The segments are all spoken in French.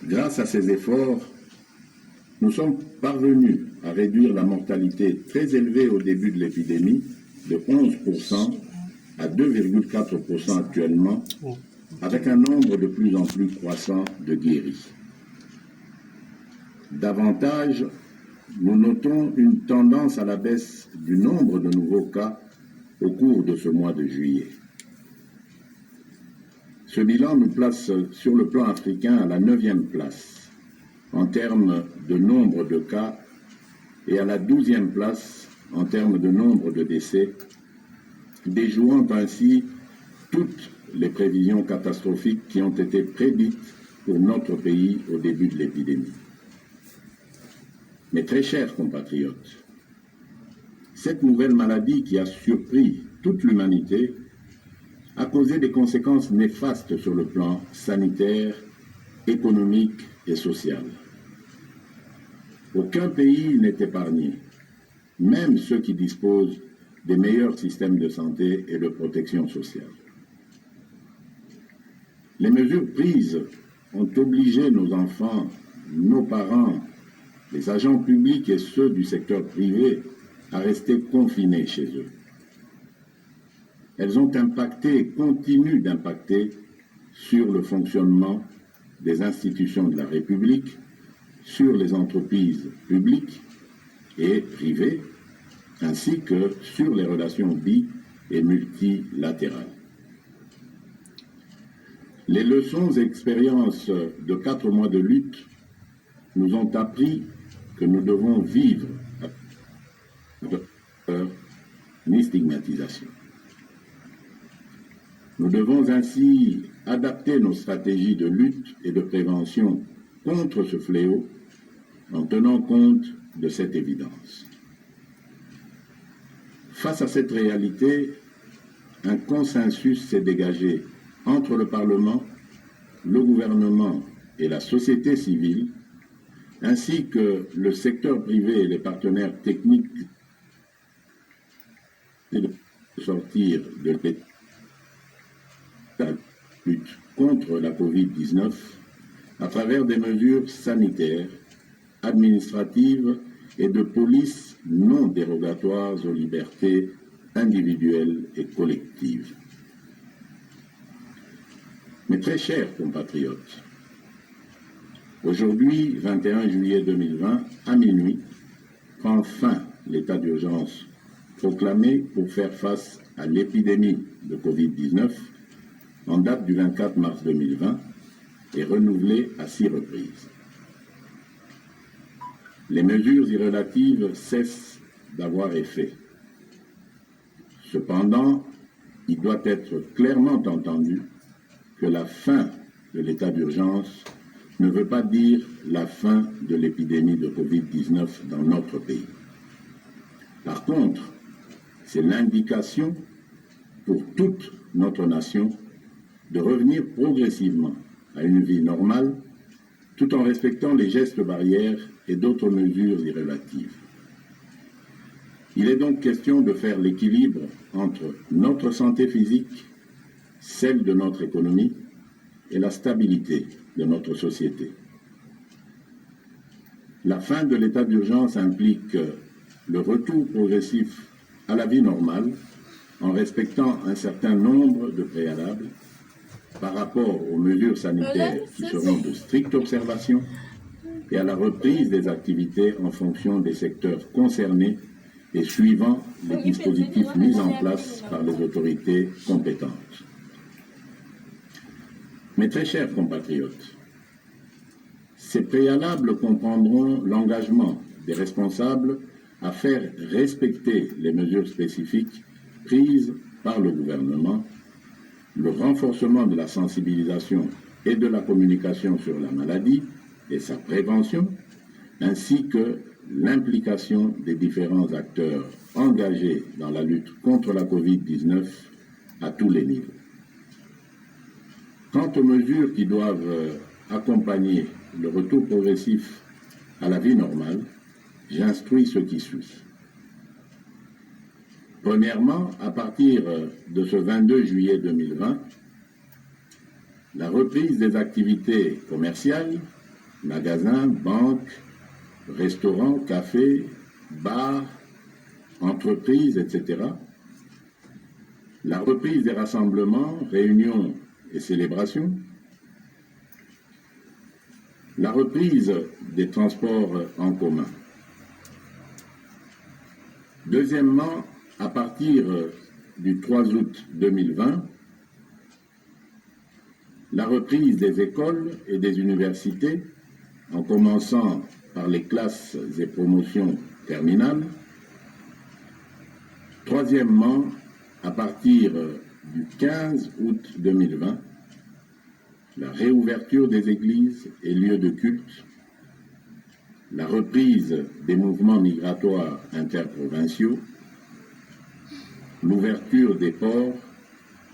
Grâce à ces efforts, nous sommes parvenus à réduire la mortalité très élevée au début de l'épidémie de 11% à 2,4% actuellement, avec un nombre de plus en plus croissant de guéris. Davantage, nous notons une tendance à la baisse du nombre de nouveaux cas au cours de ce mois de juillet. Ce bilan nous place sur le plan africain à la 9e place en termes de nombre de cas et à la 12e place en termes de nombre de décès, déjouant ainsi toutes les prévisions catastrophiques qui ont été prédites pour notre pays au début de l'épidémie. Mes très chers compatriotes, cette nouvelle maladie qui a surpris toute l'humanité a causé des conséquences néfastes sur le plan sanitaire, économique et social. Aucun pays n'est épargné, même ceux qui disposent des meilleurs systèmes de santé et de protection sociale. Les mesures prises ont obligé nos enfants, nos parents, les agents publics et ceux du secteur privé à rester confinés chez eux. Elles ont impacté et continuent d'impacter sur le fonctionnement des institutions de la République, sur les entreprises publiques et privées, ainsi que sur les relations bi- et multilatérales. Les leçons et expériences de 4 mois de lutte nous ont appris que nous devons vivre avec peur ni stigmatisation. Nous devons ainsi adapter nos stratégies de lutte et de prévention contre ce fléau en tenant compte de cette évidence. Face à cette réalité, un consensus s'est dégagé entre le Parlement, le gouvernement et la société civile, ainsi que le secteur privé et les partenaires techniques de sortir de la lutte contre la Covid-19 à travers des mesures sanitaires, administratives et de police non dérogatoires aux libertés individuelles et collectives. Mes très chers compatriotes, aujourd'hui, 21 juillet 2020, à minuit, prend fin l'état d'urgence proclamé pour faire face à l'épidémie de Covid-19 en date du 24 mars 2020 et renouvelé à 6 reprises. Les mesures irrelatives cessent d'avoir effet. Cependant, il doit être clairement entendu que la fin de l'état d'urgence ne veut pas dire la fin de l'épidémie de Covid-19 dans notre pays. Par contre, c'est l'indication pour toute notre nation de revenir progressivement à une vie normale tout en respectant les gestes barrières et d'autres mesures irrelatives. Il est donc question de faire l'équilibre entre notre santé physique, celle de notre économie et la stabilité de notre société. La fin de l'état d'urgence implique le retour progressif à la vie normale en respectant un certain nombre de préalables par rapport aux mesures sanitaires qui seront de stricte observation et à la reprise des activités en fonction des secteurs concernés et suivant les dispositifs mis en place par les autorités compétentes. Mes très chers compatriotes, ces préalables comprendront l'engagement des responsables à faire respecter les mesures spécifiques prises par le gouvernement, le renforcement de la sensibilisation et de la communication sur la maladie et sa prévention, ainsi que l'implication des différents acteurs engagés dans la lutte contre la Covid-19 à tous les niveaux. Quant aux mesures qui doivent accompagner le retour progressif à la vie normale, j'instruis ce qui suit. Premièrement, à partir de ce 22 juillet 2020, la reprise des activités commerciales, magasins, banques, restaurants, cafés, bars, entreprises, etc. La reprise des rassemblements, réunions et célébrations. La reprise des transports en commun. Deuxièmement, à partir du 3 août 2020, la reprise des écoles et des universités, en commençant par les classes et promotions terminales. Troisièmement, à partir du 15 août 2020, la réouverture des églises et lieux de culte, la reprise des mouvements migratoires interprovinciaux, l'ouverture des ports,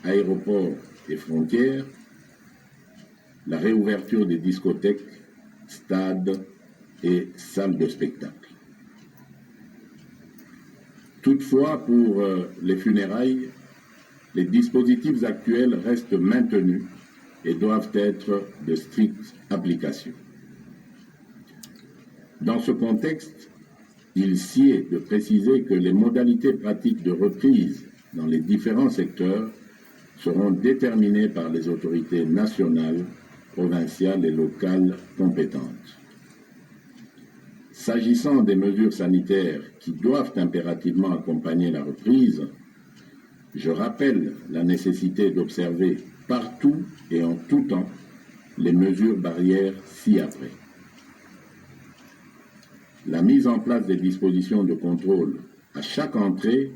aéroports et frontières, la réouverture des discothèques, stades et salles de spectacle. Toutefois, pour les funérailles, les dispositifs actuels restent maintenus et doivent être de stricte application. Dans ce contexte, il sied de préciser que les modalités pratiques de reprise dans les différents secteurs seront déterminées par les autorités nationales, provinciales et locales compétentes. S'agissant des mesures sanitaires qui doivent impérativement accompagner la reprise, je rappelle la nécessité d'observer partout et en tout temps les mesures barrières ci-après. La mise en place des dispositions de contrôle à chaque entrée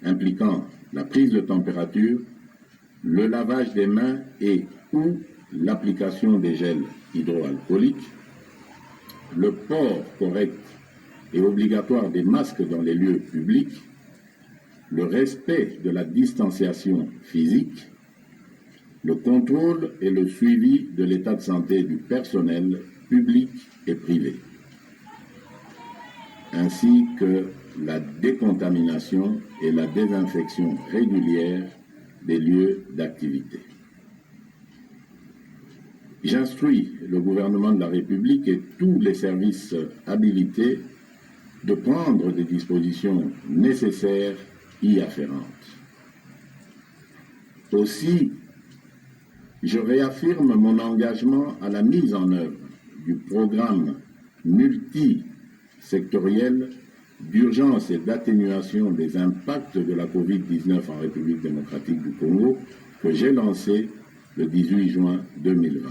impliquant la prise de température, le lavage des mains et ou l'application des gels hydroalcooliques, le port correct et obligatoire des masques dans les lieux publics, le respect de la distanciation physique, le contrôle et le suivi de l'état de santé du personnel public et privé, ainsi que la décontamination et la désinfection régulière des lieux d'activité. J'instruis le gouvernement de la République et tous les services habilités de prendre des dispositions nécessaires y afférentes. Aussi, je réaffirme mon engagement à la mise en œuvre du programme multisectoriel d'urgence et d'atténuation des impacts de la Covid-19 en République démocratique du Congo que j'ai lancé le 18 juin 2020.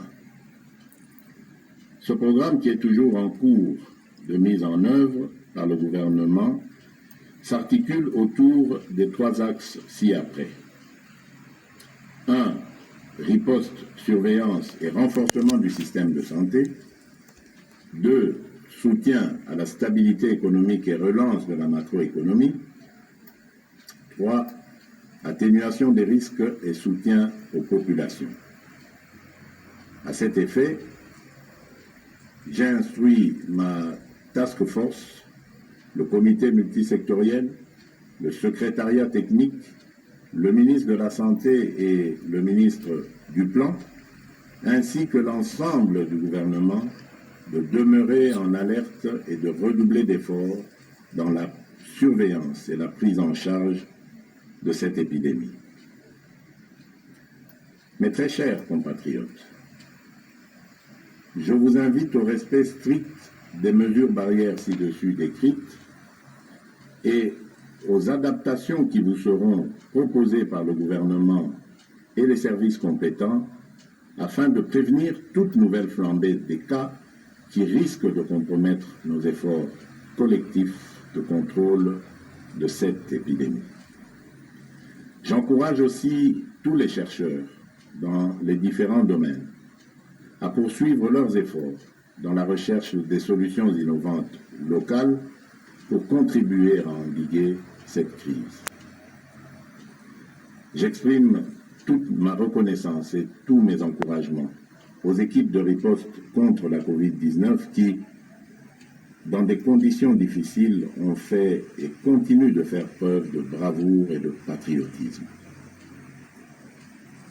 Ce programme, qui est toujours en cours de mise en œuvre par le gouvernement, s'articule autour des 3 axes ci-après. 1. Riposte, surveillance et renforcement du système de santé. 2. Soutien à la stabilité économique et relance de la macroéconomie. 3. Atténuation des risques et soutien aux populations. À cet effet, j'ai instruit ma task force, le comité multisectoriel, le secrétariat technique, le ministre de la Santé et le ministre du Plan, ainsi que l'ensemble du gouvernement, de demeurer en alerte et de redoubler d'efforts dans la surveillance et la prise en charge de cette épidémie. Mes très chers compatriotes, je vous invite au respect strict des mesures barrières ci-dessus décrites et aux adaptations qui vous seront proposées par le gouvernement et les services compétents afin de prévenir toute nouvelle flambée des cas qui risquent de compromettre nos efforts collectifs de contrôle de cette épidémie. J'encourage aussi tous les chercheurs dans les différents domaines à poursuivre leurs efforts dans la recherche des solutions innovantes locales pour contribuer à endiguer cette crise. J'exprime toute ma reconnaissance et tous mes encouragements aux équipes de riposte contre la Covid-19 qui, dans des conditions difficiles, ont fait et continuent de faire preuve de bravoure et de patriotisme.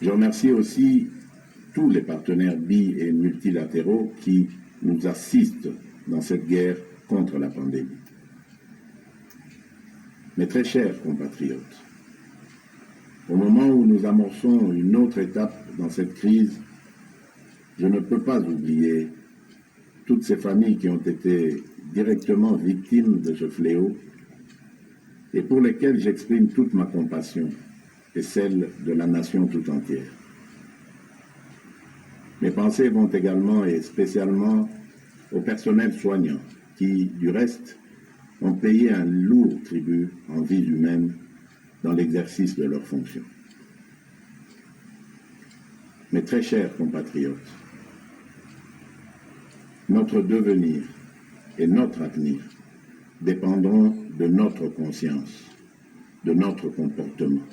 Je remercie aussi tous les partenaires bi- et multilatéraux qui, nous assiste dans cette guerre contre la pandémie. Mes très chers compatriotes, au moment où nous amorçons une autre étape dans cette crise, je ne peux pas oublier toutes ces familles qui ont été directement victimes de ce fléau et pour lesquelles j'exprime toute ma compassion et celle de la nation tout entière. Mes pensées vont également et spécialement au personnel soignant qui, du reste, ont payé un lourd tribut en vies humaines dans l'exercice de leurs fonctions. Mes très chers compatriotes, notre devenir et notre avenir dépendront de notre conscience, de notre comportement,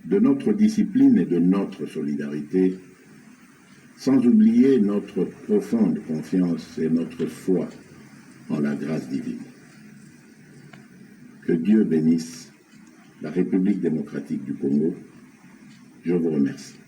de notre discipline et de notre solidarité, sans oublier notre profonde confiance et notre foi en la grâce divine. Que Dieu bénisse la République démocratique du Congo. Je vous remercie.